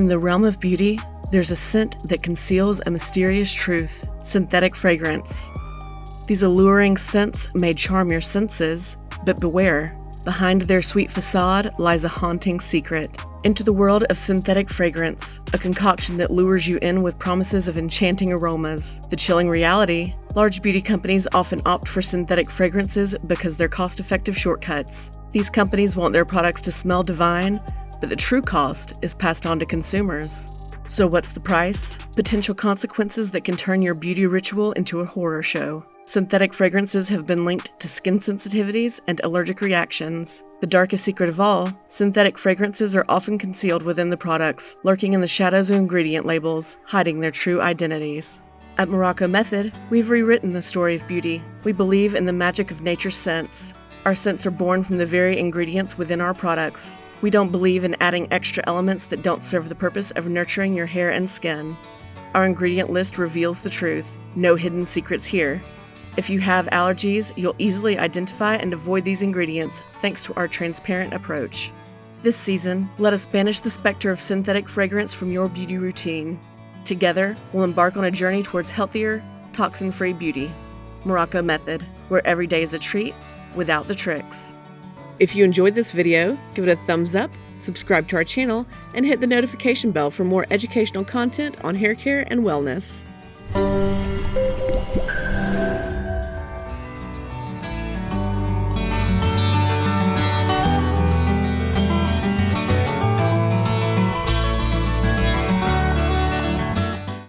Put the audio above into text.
In the realm of beauty, there's a scent that conceals a mysterious truth: synthetic fragrance. These alluring scents may charm your senses, but beware, behind their sweet facade lies a haunting secret. Into the world of synthetic fragrance, a concoction that lures you in with promises of enchanting aromas. The chilling reality: large beauty companies often opt for synthetic fragrances because they're cost-effective shortcuts. These companies want their products to smell divine, but the true cost is passed on to consumers. So what's the price? Potential consequences that can turn your beauty ritual into a horror show. Synthetic fragrances have been linked to skin sensitivities and allergic reactions. The darkest secret of all, synthetic fragrances are often concealed within the products, lurking in the shadows of ingredient labels, hiding their true identities. At Morrocco Method, we've rewritten the story of beauty. We believe in the magic of nature's scents. Our scents are born from the very ingredients within our products. We don't believe in adding extra elements that don't serve the purpose of nurturing your hair and skin. Our ingredient list reveals the truth. No hidden secrets here. If you have allergies, you'll easily identify and avoid these ingredients thanks to our transparent approach. This season, let us banish the specter of synthetic fragrance from your beauty routine. Together, we'll embark on a journey towards healthier, toxin-free beauty. Morrocco Method, where every day is a treat without the tricks. If you enjoyed this video, give it a thumbs up, subscribe to our channel, and hit the notification bell for more educational content on hair care and wellness.